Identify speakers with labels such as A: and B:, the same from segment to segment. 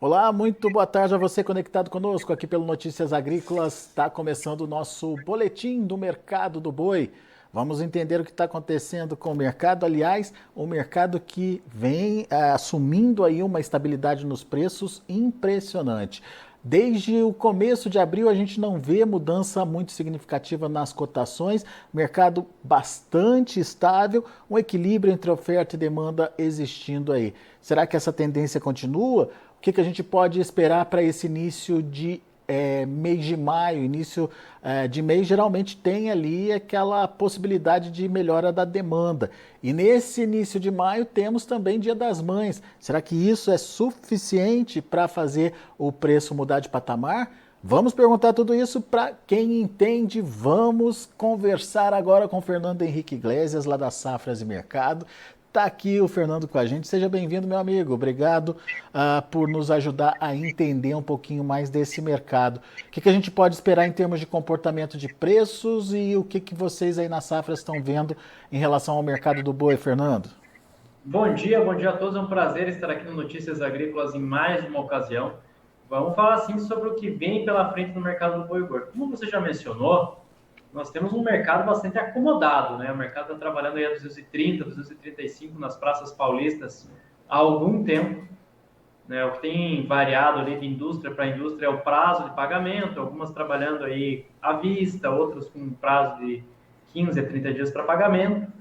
A: Olá, muito boa tarde a você conectado conosco aqui pelo Notícias Agrícolas. Está começando o nosso boletim do mercado do boi. Vamos entender o que está acontecendo com o mercado. Aliás, o mercado que vem assumindo aí uma estabilidade nos preços impressionante. Desde o começo de abril a gente não vê mudança muito significativa nas cotações, mercado bastante estável, um equilíbrio entre oferta e demanda existindo aí. Será que essa tendência continua? O que a gente pode esperar para esse início de mês de maio? Início de mês geralmente tem ali aquela possibilidade de melhora da demanda. E nesse início de maio temos também Dia das Mães. Será que isso é suficiente para fazer o preço mudar de patamar? Vamos perguntar tudo isso para quem entende. Vamos conversar agora com o Fernando Henrique Iglesias, lá da Safras e Mercado. Está aqui o Fernando com a gente. Seja bem-vindo, meu amigo. Obrigado por nos ajudar a entender um pouquinho mais desse mercado. O que a gente pode esperar em termos de comportamento de preços e o que vocês aí na Safra estão vendo em relação ao mercado do boi, Fernando?
B: Bom dia a todos. É um prazer estar aqui no Notícias Agrícolas em mais uma ocasião. Vamos falar assim sobre o que vem pela frente no mercado do boi gordo. Como você já mencionou, nós temos um mercado bastante acomodado, né? O mercado está trabalhando aí a 230, 235 nas praças paulistas há algum tempo, né? O que tem variado ali de indústria para indústria é o prazo de pagamento, algumas trabalhando aí à vista, outras com prazo de 15 a 30 dias para pagamento.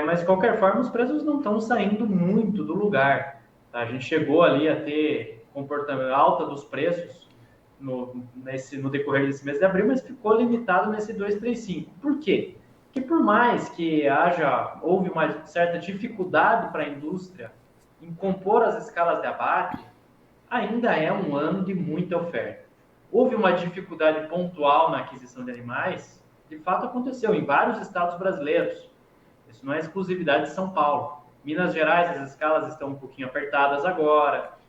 B: Mas de qualquer forma, os preços não estão saindo muito do lugar. Tá? A gente chegou ali a ter comportamento alta dos preços no decorrer desse mês de abril, mas ficou limitado nesse 235. Por quê? Porque por mais que houve uma certa dificuldade para a indústria em compor as escalas de abate, ainda é um ano de muita oferta. Houve uma dificuldade pontual na aquisição de animais, de fato aconteceu em vários estados brasileiros. Isso não é exclusividade de São Paulo. Minas Gerais, as escalas estão um pouquinho apertadas agora.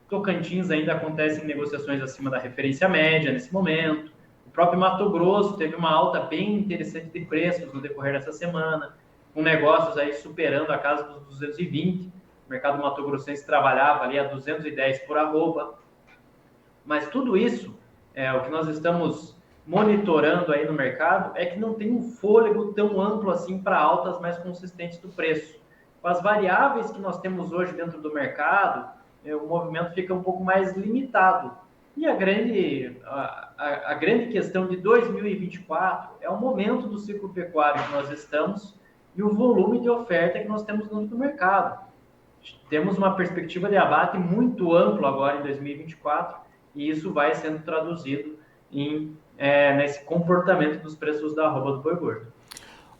B: Tocantins ainda acontecem negociações acima da referência média nesse momento. O próprio Mato Grosso teve uma alta bem interessante de preços no decorrer dessa semana, com negócios aí superando a casa dos 220. O mercado mato-grossense trabalhava ali a 210 por arroba. Mas tudo isso, o que nós estamos monitorando aí no mercado, é que não tem um fôlego tão amplo assim para altas mais consistentes do preço. Com as variáveis que nós temos hoje dentro do mercado, o movimento fica um pouco mais limitado. E a grande questão de 2024 é o momento do ciclo pecuário que nós estamos e o volume de oferta que nós temos dentro do mercado. Temos uma perspectiva de abate muito amplo agora em 2024 e isso vai sendo traduzido nesse comportamento dos preços da arroba do boi gordo.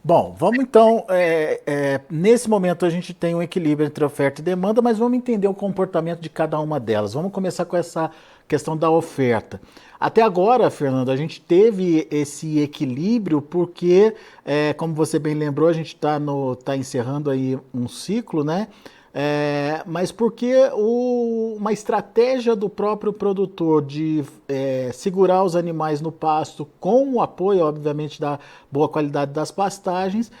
A: Bom, vamos então, nesse momento a gente tem um equilíbrio entre oferta e demanda, mas vamos entender o comportamento de cada uma delas. Vamos começar com essa questão da oferta. Até agora, Fernando, a gente teve esse equilíbrio porque, como você bem lembrou, a gente tá encerrando aí um ciclo, né? Mas porque uma estratégia do próprio produtor de segurar os animais no pasto com o apoio, obviamente, da boa qualidade das pastagens,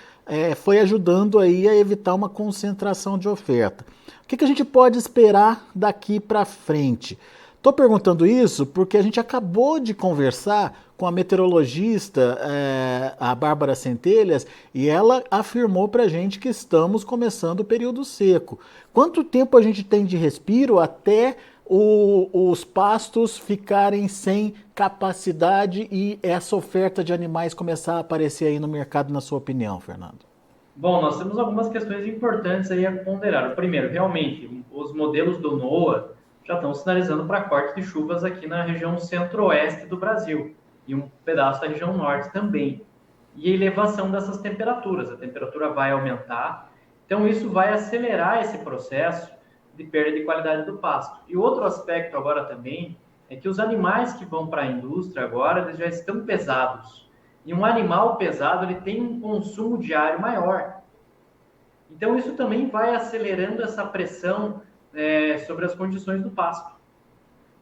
A: foi ajudando aí a evitar uma concentração de oferta. O que a gente pode esperar daqui para frente? Estou perguntando isso porque a gente acabou de conversar com a meteorologista, a Bárbara Centelhas, e ela afirmou para a gente que estamos começando o período seco. Quanto tempo a gente tem de respiro até os pastos ficarem sem capacidade e essa oferta de animais começar a aparecer aí no mercado, na sua opinião, Fernando?
B: Bom, nós temos algumas questões importantes aí a ponderar. O primeiro, realmente, os modelos do NOAA já estão sinalizando para corte de chuvas aqui na região centro-oeste do Brasil e um pedaço da região norte também. E a elevação dessas temperaturas, a temperatura vai aumentar, então isso vai acelerar esse processo de perda de qualidade do pasto. E outro aspecto agora também é que os animais que vão para a indústria agora, eles já estão pesados. E um animal pesado, ele tem um consumo diário maior. Então isso também vai acelerando essa pressão sobre as condições do pasto.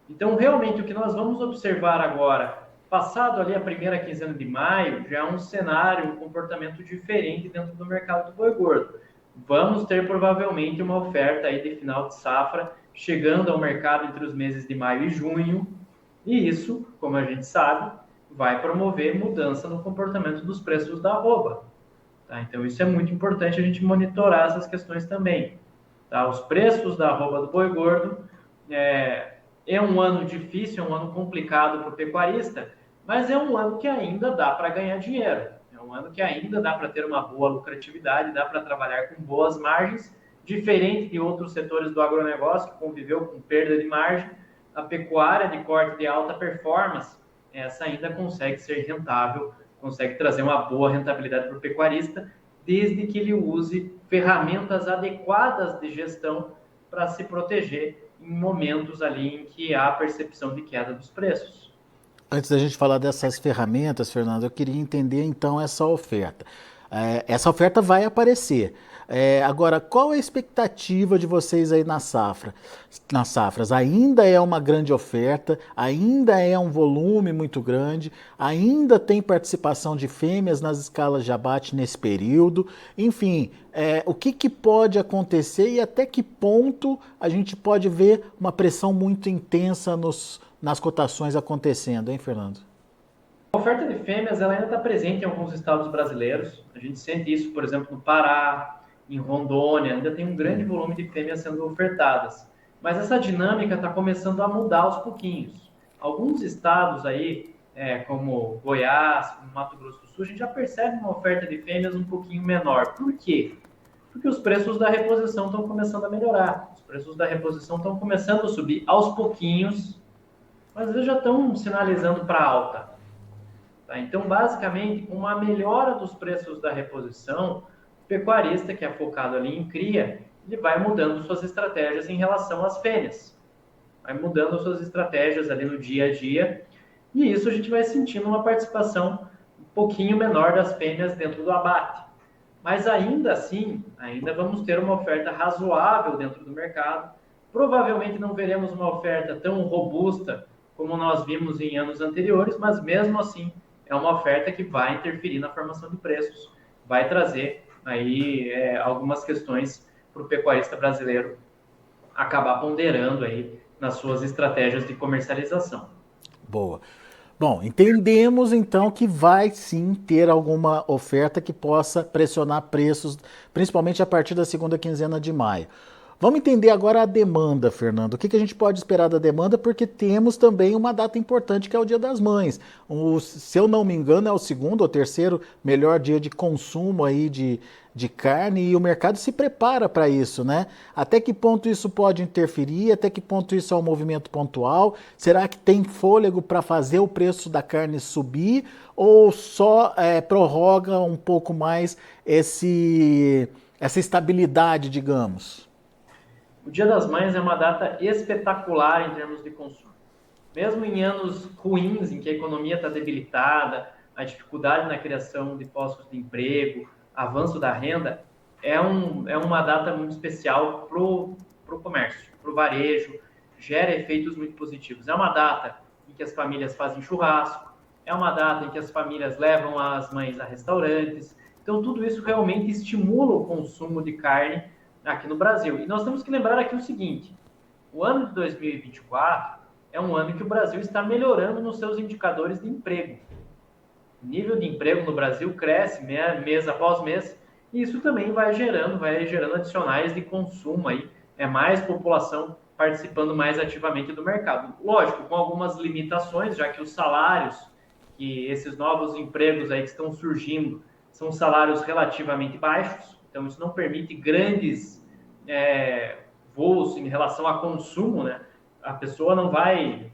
B: Então, realmente, o que nós vamos observar agora, passado ali a primeira quinzena de maio, já é um cenário, um comportamento diferente dentro do mercado do boi gordo. vamos ter provavelmente uma oferta aí de final de safra chegando ao mercado entre os meses de maio e junho, e isso, como a gente sabe, vai promover mudança no comportamento dos preços da arroba. Tá? Então, isso é muito importante a gente monitorar essas questões também. Tá? Os preços da arroba do boi gordo é um ano difícil, é um ano complicado para o pecuarista, mas é um ano que ainda dá para ganhar dinheiro. É um ano que ainda dá para ter uma boa lucratividade, dá para trabalhar com boas margens, diferente de outros setores do agronegócio que conviveu com perda de margem. A pecuária de corte de alta performance, essa ainda consegue ser rentável, consegue trazer uma boa rentabilidade para o pecuarista, desde que ele use ferramentas adequadas de gestão para se proteger em momentos ali em que há percepção de queda dos preços.
A: Antes da gente falar dessas ferramentas, Fernando, eu queria entender então essa oferta. Essa oferta vai aparecer. Agora, qual é a expectativa de vocês aí na safra? Nas safras, ainda é uma grande oferta, ainda é um volume muito grande, ainda tem participação de fêmeas nas escalas de abate nesse período. Enfim, o que pode acontecer e até que ponto a gente pode ver uma pressão muito intensa nas cotações acontecendo, hein, Fernando?
B: A oferta de fêmeas ela ainda está presente em alguns estados brasileiros. A gente sente isso, por exemplo, no Pará, em Rondônia, ainda tem um grande volume de fêmeas sendo ofertadas. Mas essa dinâmica está começando a mudar aos pouquinhos. Alguns estados aí, como Goiás, como Mato Grosso do Sul, a gente já percebe uma oferta de fêmeas um pouquinho menor. Por quê? Porque os preços da reposição estão começando a melhorar. Os preços da reposição estão começando a subir aos pouquinhos, mas eles já estão sinalizando para alta. Tá? Então, basicamente, com uma melhora dos preços da reposição, o pecuarista que é focado ali em cria, ele vai mudando suas estratégias em relação às fêmeas. Vai mudando suas estratégias ali no dia a dia, e isso a gente vai sentindo uma participação um pouquinho menor das fêmeas dentro do abate. Mas ainda assim, ainda vamos ter uma oferta razoável dentro do mercado. Provavelmente não veremos uma oferta tão robusta como nós vimos em anos anteriores, mas mesmo assim é uma oferta que vai interferir na formação de preços, vai trazer aí algumas questões para o pecuarista brasileiro acabar ponderando aí nas suas estratégias de comercialização.
A: Boa. Bom, entendemos então que vai sim ter alguma oferta que possa pressionar preços, principalmente a partir da segunda quinzena de maio. Vamos entender agora a demanda, Fernando. O que a gente pode esperar da demanda? Porque temos também uma data importante que é o Dia das Mães. Se eu não me engano, é o segundo ou terceiro melhor dia de consumo aí de carne e o mercado se prepara para isso, né? Até que ponto isso pode interferir? Até que ponto isso é um movimento pontual? Será que tem fôlego para fazer o preço da carne subir ou só prorroga um pouco mais essa estabilidade, digamos?
B: O Dia das Mães é uma data espetacular em termos de consumo. Mesmo em anos ruins, em que a economia está debilitada, a dificuldade na criação de postos de emprego, avanço da renda, é uma data muito especial para o comércio, para o varejo, gera efeitos muito positivos. É uma data em que as famílias fazem churrasco, é uma data em que as famílias levam as mães a restaurantes. Então, tudo isso realmente estimula o consumo de carne aqui no Brasil. E nós temos que lembrar aqui o seguinte, o ano de 2024 é um ano que o Brasil está melhorando nos seus indicadores de emprego. O nível de emprego no Brasil cresce mês após mês, e isso também vai gerando adicionais de consumo aí, mais população participando mais ativamente do mercado. Lógico, com algumas limitações, já que os salários, que esses novos empregos aí que estão surgindo, são salários relativamente baixos, então isso não permite grandes voos em relação a consumo, né? A pessoa não vai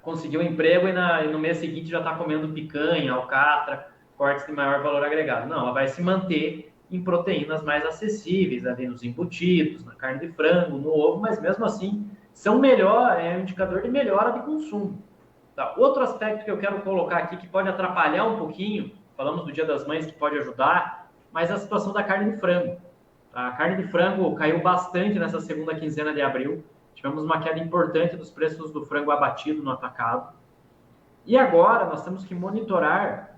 B: conseguir um emprego e no mês seguinte já está comendo picanha, alcatra, cortes de maior valor agregado. Não, ela vai se manter em proteínas mais acessíveis, ali nos embutidos, na carne de frango, no ovo, mas mesmo assim são um indicador de melhora de consumo. Tá? Outro aspecto que eu quero colocar aqui que pode atrapalhar um pouquinho, falamos do Dia das Mães que pode ajudar, mas a situação da carne de frango. A carne de frango caiu bastante nessa segunda quinzena de abril. Tivemos uma queda importante dos preços do frango abatido no atacado. E agora nós temos que monitorar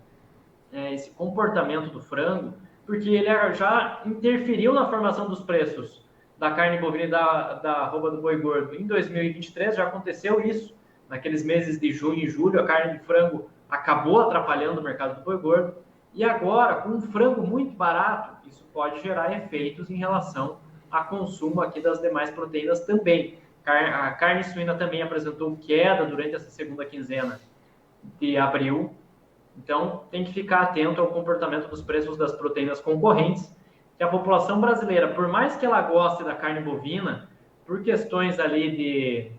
B: esse comportamento do frango, porque ele já interferiu na formação dos preços da carne bovina e da arroba do boi gordo. Em 2023 já aconteceu isso, naqueles meses de junho e julho, a carne de frango acabou atrapalhando o mercado do boi gordo, e agora, com um frango muito barato, isso pode gerar efeitos em relação ao consumo aqui das demais proteínas também. A carne suína também apresentou queda durante essa segunda quinzena de abril, então tem que ficar atento ao comportamento dos preços das proteínas concorrentes, que a população brasileira, por mais que ela goste da carne bovina, por questões ali de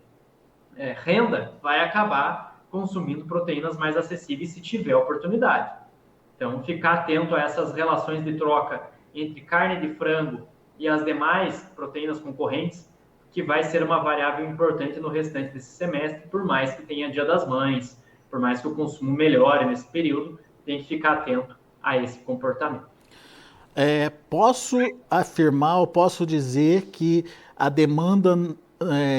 B: renda, vai acabar consumindo proteínas mais acessíveis se tiver oportunidade. Então, ficar atento a essas relações de troca entre carne de frango e as demais proteínas concorrentes, que vai ser uma variável importante no restante desse semestre, por mais que tenha Dia das Mães, por mais que o consumo melhore nesse período, tem que ficar atento a esse comportamento.
A: Posso afirmar, ou posso dizer que a demanda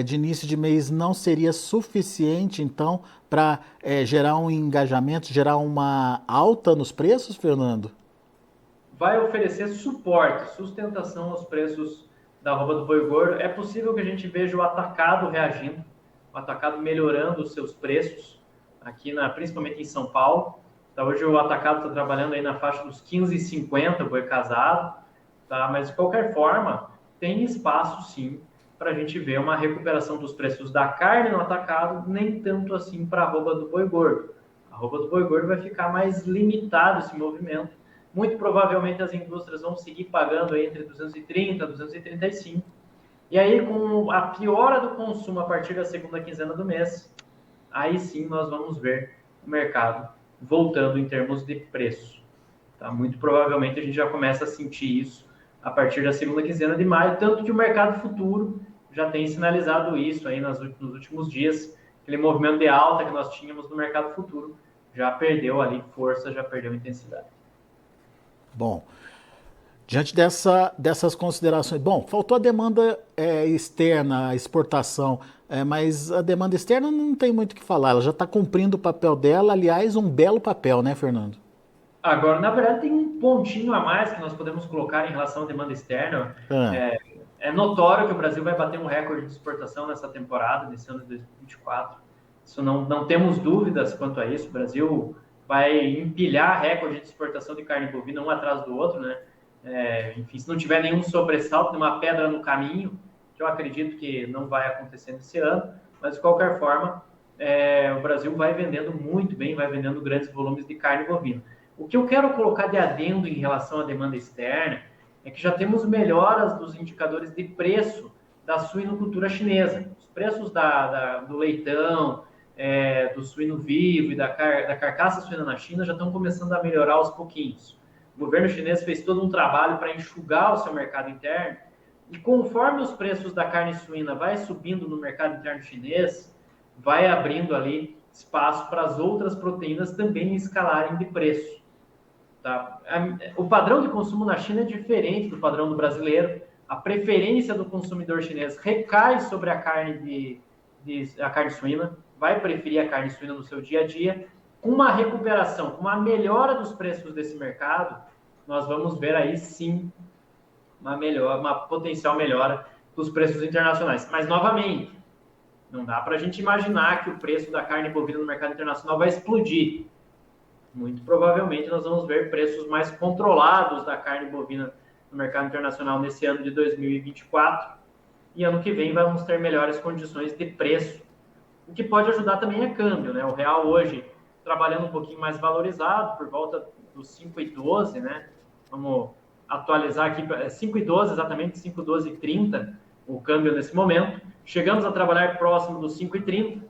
A: de início de mês não seria suficiente, então, para gerar um engajamento, gerar uma alta nos preços, Fernando?
B: Vai oferecer suporte, sustentação aos preços da arroba do boi gordo. É possível que a gente veja o atacado reagindo, o atacado melhorando os seus preços, aqui principalmente em São Paulo. Tá, hoje o atacado está trabalhando aí na faixa dos 15,50, boi casado, tá? Mas de qualquer forma, tem espaço sim para a gente ver uma recuperação dos preços da carne no atacado, nem tanto assim para a arroba do boi gordo. A arroba do boi gordo vai ficar mais limitado esse movimento. Muito provavelmente as indústrias vão seguir pagando aí entre 230 e 235. E aí, com a piora do consumo a partir da segunda quinzena do mês, aí sim nós vamos ver o mercado voltando em termos de preço. Tá? Muito provavelmente a gente já começa a sentir isso a partir da segunda quinzena de maio, tanto que o mercado futuro já tem sinalizado isso aí nos últimos dias. Aquele movimento de alta que nós tínhamos no mercado futuro já perdeu ali força, já perdeu intensidade.
A: Bom, diante dessas considerações, faltou a demanda externa, a exportação, mas a demanda externa não tem muito o que falar, ela já está cumprindo o papel dela, aliás, um belo papel, né, Fernando?
B: Agora, na verdade, tem um pontinho a mais que nós podemos colocar em relação à demanda externa. É notório que o Brasil vai bater um recorde de exportação nessa temporada, nesse ano de 2024. Isso não temos dúvidas quanto a isso. O Brasil vai empilhar recorde de exportação de carne bovina um atrás do outro, né? Enfim, se não tiver nenhum sobressalto, nenhuma pedra no caminho, que eu acredito que não vai acontecer nesse ano, mas de qualquer forma, o Brasil vai vendendo muito bem, vai vendendo grandes volumes de carne bovina. O que eu quero colocar de adendo em relação à demanda externa é que já temos melhoras dos indicadores de preço da suinocultura chinesa. Os preços do leitão, do suíno vivo e da carcaça suína na China já estão começando a melhorar aos pouquinhos. O governo chinês fez todo um trabalho para enxugar o seu mercado interno e conforme os preços da carne suína vai subindo no mercado interno chinês, vai abrindo ali espaço para as outras proteínas também escalarem de preço. Tá? O padrão de consumo na China é diferente do padrão do brasileiro. A preferência do consumidor chinês recai sobre a carne a carne suína, vai preferir a carne suína no seu dia a dia. Com uma recuperação, com uma melhora dos preços desse mercado, nós vamos ver aí sim uma potencial melhora dos preços internacionais. Mas, novamente, não dá para a gente imaginar que o preço da carne bovina no mercado internacional vai explodir. Muito provavelmente nós vamos ver preços mais controlados da carne bovina no mercado internacional nesse ano de 2024. E ano que vem vamos ter melhores condições de preço, o que pode ajudar também é câmbio, né? O real hoje trabalhando um pouquinho mais valorizado, por volta dos 5,12, né? Vamos atualizar aqui, 5,12 exatamente, 5,12,30 o câmbio nesse momento. Chegamos a trabalhar próximo dos 5,30.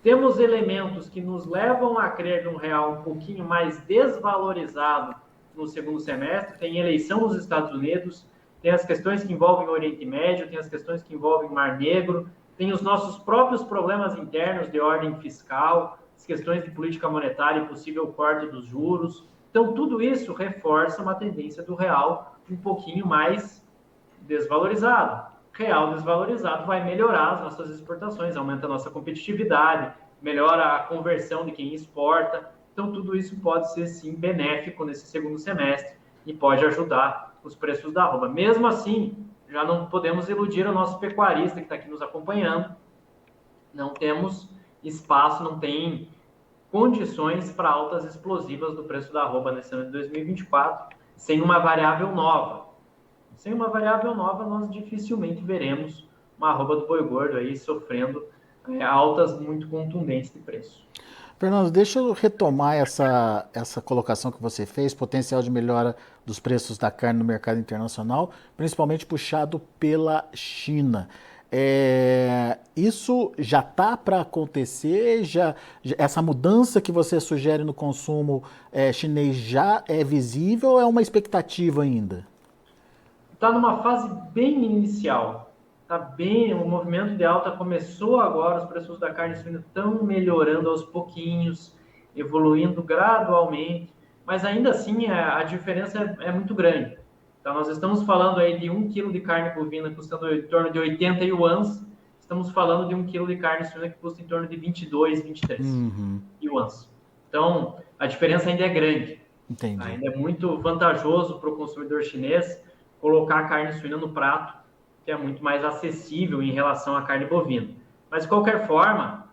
B: Temos elementos que nos levam a crer num real um pouquinho mais desvalorizado no segundo semestre. Tem eleição nos Estados Unidos, tem as questões que envolvem o Oriente Médio, tem as questões que envolvem o Mar Negro, tem os nossos próprios problemas internos de ordem fiscal, as questões de política monetária e possível corte dos juros. Então, tudo isso reforça uma tendência do real um pouquinho mais desvalorizado. Real desvalorizado vai melhorar as nossas exportações, aumenta a nossa competitividade, melhora a conversão de quem exporta. Então, tudo isso pode ser, sim, benéfico nesse segundo semestre. e pode ajudar os preços da arroba. Mesmo assim, já não podemos iludir o nosso pecuarista que está aqui nos acompanhando. Não temos espaço, não tem condições para altas explosivas do preço da arroba nesse ano de 2024, sem uma variável nova. Sem uma variável nova, nós dificilmente veremos uma arroba do boi gordo aí sofrendo altas muito contundentes de preço.
A: Fernando, deixa eu retomar essa colocação que você fez, potencial de melhora dos preços da carne no mercado internacional, principalmente puxado pela China. Isso já está para acontecer? Essa mudança que você sugere no consumo chinês já é visível ou é uma expectativa ainda?
B: Está numa fase bem inicial. Tá bem, o movimento de alta começou agora, os preços da carne suína estão melhorando aos pouquinhos, evoluindo gradualmente, mas ainda assim a diferença é muito grande. Então nós estamos falando aí de 1 kg de carne bovina custando em torno de 80 yuans, estamos falando de 1 kg de carne suína que custa em torno de 22, 23 yuans. Então a diferença ainda é grande.
A: Entendi.
B: Ainda é muito vantajoso para o consumidor chinês colocar a carne suína no prato, que é muito mais acessível em relação à carne bovina. Mas, de qualquer forma,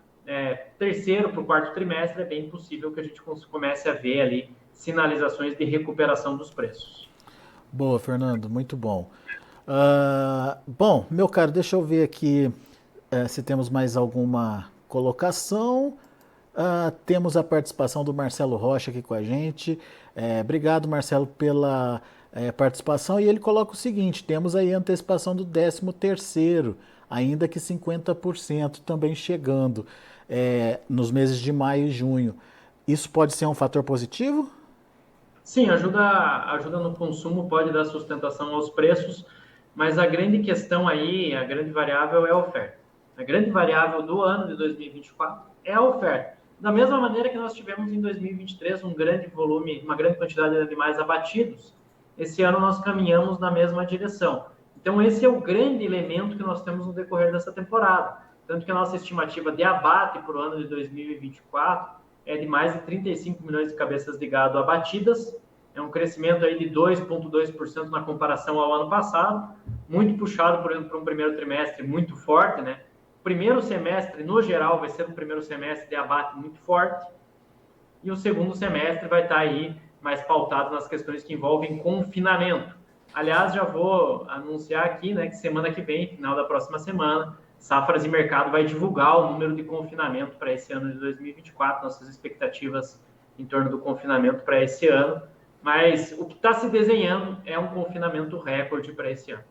B: terceiro para o quarto trimestre é bem possível que a gente comece a ver ali sinalizações de recuperação dos preços.
A: Boa, Fernando, muito bom. Bom, meu caro, deixa eu ver aqui se temos mais alguma colocação. Temos a participação do Marcelo Rocha aqui com a gente. Obrigado, Marcelo, pela participação. E ele coloca o seguinte: temos aí a antecipação do 13º, ainda que 50% também chegando nos meses de maio e junho. Isso pode ser um fator positivo?
B: Sim, ajuda no consumo, pode dar sustentação aos preços, mas a grande questão aí, a grande variável é a oferta. A grande variável do ano de 2024 é a oferta. Da mesma maneira que nós tivemos em 2023 um grande volume, uma grande quantidade de animais abatidos, esse ano nós caminhamos na mesma direção. Então esse é o grande elemento que nós temos no decorrer dessa temporada. Tanto que a nossa estimativa de abate para o ano de 2024 é de mais de 35 milhões de cabeças de gado abatidas. É um crescimento aí de 2,2% na comparação ao ano passado, muito puxado por um primeiro trimestre muito forte, né? O primeiro semestre, no geral, vai ser um primeiro semestre de abate muito forte, e o segundo semestre vai estar aí mais pautado nas questões que envolvem confinamento. Aliás, já vou anunciar aqui, né, que semana que vem, final da próxima semana, Safras e Mercado vai divulgar o número de confinamento para esse ano de 2024, nossas expectativas em torno do confinamento para esse ano, mas o que está se desenhando é um confinamento recorde para esse ano.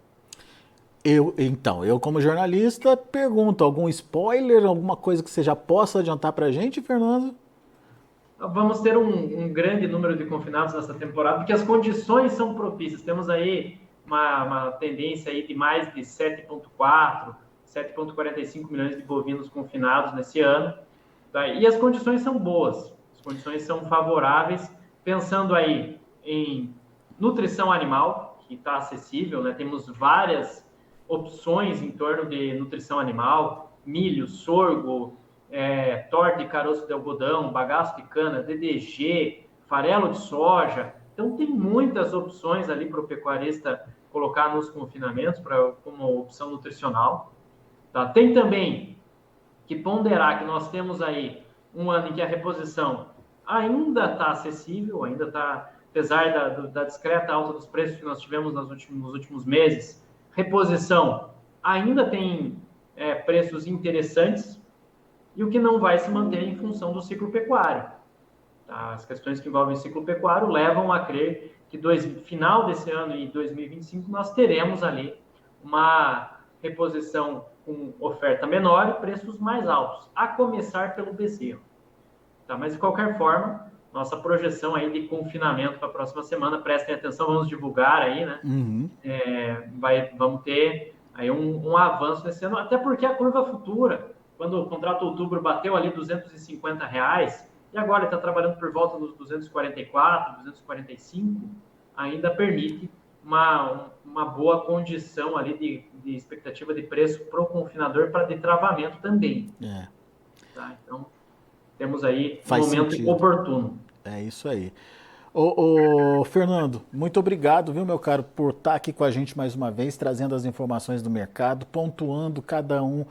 A: Eu como jornalista pergunto, algum spoiler, alguma coisa que você já possa adiantar para a gente, Fernando?
B: Vamos ter um grande número de confinados nessa temporada, porque as condições são propícias. Temos aí uma tendência aí de mais de 7,4, 7,45 milhões de bovinos confinados nesse ano. Tá? E as condições são boas, as condições são favoráveis, pensando aí em nutrição animal, que está acessível, né? Temos várias opções em torno de nutrição animal, milho, sorgo, torta de caroço de algodão, bagaço de cana, DDG, farelo de soja. Então, tem muitas opções ali para o pecuarista colocar nos confinamentos como opção nutricional. Tá? Tem também que ponderar que nós temos aí um ano em que a reposição ainda está acessível, ainda está, apesar da discreta alta dos preços que nós tivemos nos últimos meses, reposição ainda tem preços interessantes, e o que não vai se manter em função do ciclo pecuário. Tá? As questões que envolvem o ciclo pecuário levam a crer que final desse ano e 2025 nós teremos ali uma reposição com oferta menor e preços mais altos, a começar pelo bezerro. Tá? Mas, de qualquer forma, nossa projeção aí de confinamento para a próxima semana, prestem atenção, vamos divulgar aí, né? Vamos ter aí um avanço nesse ano, até porque a curva futura, quando o contrato outubro bateu ali R$250, e agora está trabalhando por volta dos 244, 245, ainda permite uma boa condição ali de expectativa de preço para o confinador para de travamento também. Tá? Então, temos aí um momento oportuno.
A: É isso aí. Ô, Fernando, muito obrigado, viu, meu caro, por estar aqui com a gente mais uma vez, trazendo as informações do mercado, pontuando cada um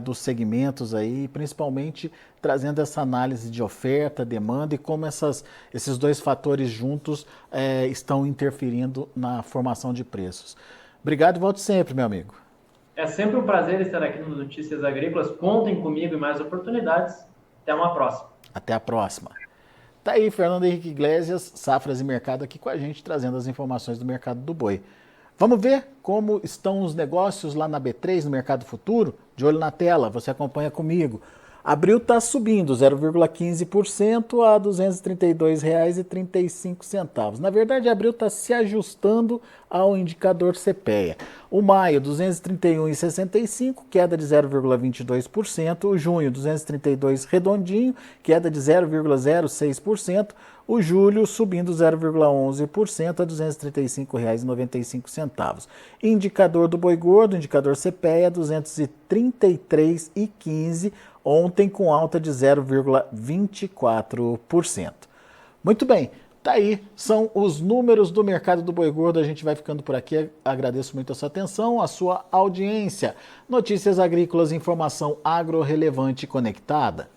A: dos segmentos aí, principalmente trazendo essa análise de oferta, demanda e como esses dois fatores juntos estão interferindo na formação de preços. Obrigado e volte sempre, meu amigo.
B: É sempre um prazer estar aqui no Notícias Agrícolas. Contem comigo em mais oportunidades. Até uma próxima.
A: Até a próxima. Tá aí Fernando Henrique Iglesias, Safras e Mercado, aqui com a gente, trazendo as informações do mercado do boi. Vamos ver como estão os negócios lá na B3, no Mercado Futuro? De olho na tela, você acompanha comigo. Abril está subindo 0,15% a R$ 232,35. Na verdade, abril está se ajustando ao indicador CPEA. O maio, 231,65, queda de 0,22%. O junho, 232 redondinho, queda de 0,06%. O julho subindo 0,11% a R$ 235,95. Indicador do boi gordo, indicador CPEA, 233,15, ontem com alta de 0,24%. Muito bem, tá aí, são os números do mercado do boi gordo. A gente vai ficando por aqui, agradeço muito a sua atenção, a sua audiência. Notícias agrícolas, informação agro relevante e conectada.